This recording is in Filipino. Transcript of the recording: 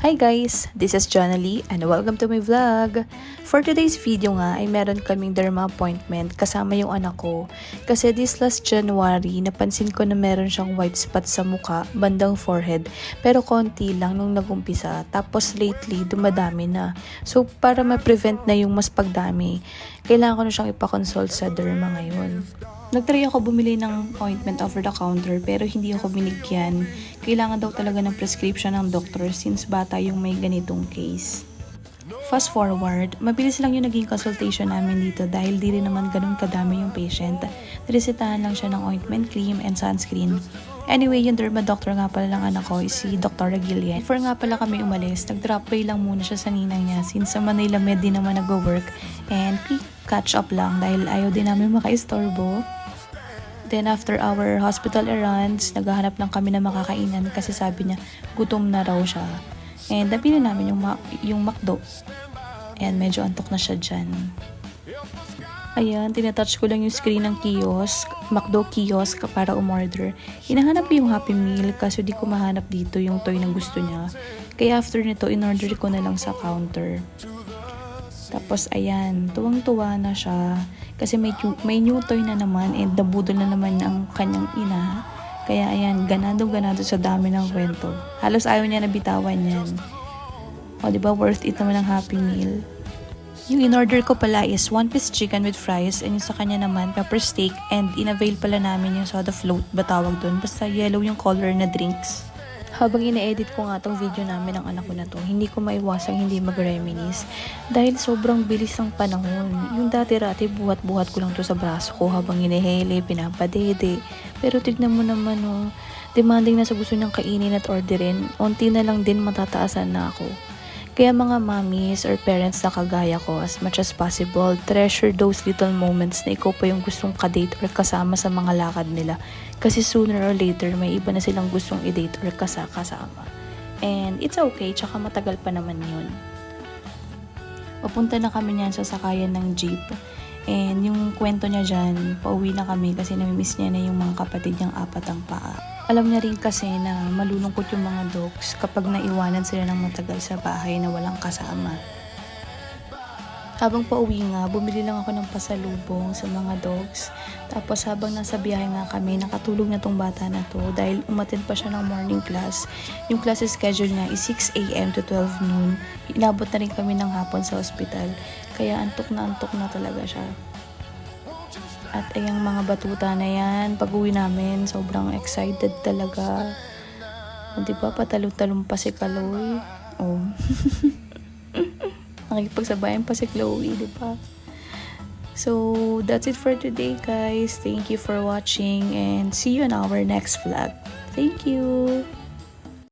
Hi guys! This is Jonalie and welcome to my vlog! For today's video nga ay meron kaming derma appointment kasama yung anak ko. Kasi this last January, napansin ko na meron siyang white spot sa muka, bandang forehead. Pero konti lang nung nagumpisa. Tapos lately, dumadami na. So para ma-prevent na yung mas pagdami, kailangan ko na siyang ipakonsult sa derma ngayon. Nagtry ako bumili ng ointment over the counter pero hindi ako binigyan. Kailangan daw talaga ng prescription ng doktor since bata yung may ganitong case. Fast forward, mabilis lang yung naging consultation namin dito dahil di rin naman ganun kadami yung patient. Niresetahan lang siya ng ointment cream and sunscreen. Anyway, yung derma doctor nga pala ng anak ko is si Dr. Regilian. Before nga pala kami umalis, nag-drop by lang muna siya sa ninang niya since sa Manila Med din naman nag-work and quick catch up lang dahil ayaw din namin makaistorbo. Then after our hospital errands, naghahanap lang kami ng makakainan kasi sabi niya gutom na raw siya. And napili namin yung McDo. And medyo antok na siya dyan. Ayan, tinatouch ko lang yung screen ng kiosk, McDo kiosk para umorder. Hinahanap ko yung Happy Meal kasi di ko mahanap dito yung toy na gusto niya. Kaya after nito, in-order ko na lang sa counter. Tapos ayan, tuwang-tuwa na siya kasi may new toy na naman and nabudol na naman ang kanyang ina. Kaya ayan, ganado-ganado sa dami ng kwento. Halos ayaw niya na bitawan yan. O diba, worth it naman ang Happy Meal. Yung in-order ko pala is 1-piece chicken with fries and yung sa kanya naman pepper steak and in-avail pala namin yung soda float ba tawag dun. Basta yellow yung color na drinks. Habang ina-edit ko nga tong video namin ng anak ko na to, hindi ko maiwasang hindi mag-reminisce dahil sobrang bilis ng panahon. Yung dati-rati buhat-buhat ko lang to sa braso ko habang inihele, pinapadede. Pero tignan mo naman demanding na sa gusto niyang kainin at orderin, unti na lang din matataasan na ako. Kaya mga mommies or parents na kagaya ko, as much as possible, treasure those little moments na ikaw pa yung gustong ka-date or kasama sa mga lakad nila. Kasi sooner or later, may iba na silang gustong i-date or kasama. And it's okay, tsaka matagal pa naman yun. Papunta na kami niyan sa sakayan ng jeep. And yung kwento niya dyan, pauwi na kami kasi namimiss niya na yung mga kapatid niyang apat ang paa. Alam niya rin kasi na malulungkot yung mga dogs kapag naiwanan sila ng matagal sa bahay na walang kasama. Habang pauwi nga, bumili lang ako ng pasalubong sa mga dogs. Tapos habang nasa biyahe nga kami, nakatulog na tong bata na to dahil umattend pa siya ng morning class. Yung class schedule niya is 6 a.m. to 12 noon. Inabot na rin kami ng hapon sa ospital. Kaya antok na talaga siya. At ayang mga batuta na yan, pag uwi namin, sobrang excited talaga. Diba, patalong-talong pa si Kaloy. Oh. Nakikipagsabayan pa si Chloe, diba? So, that's it for today, guys. Thank you for watching and see you in our next vlog. Thank you!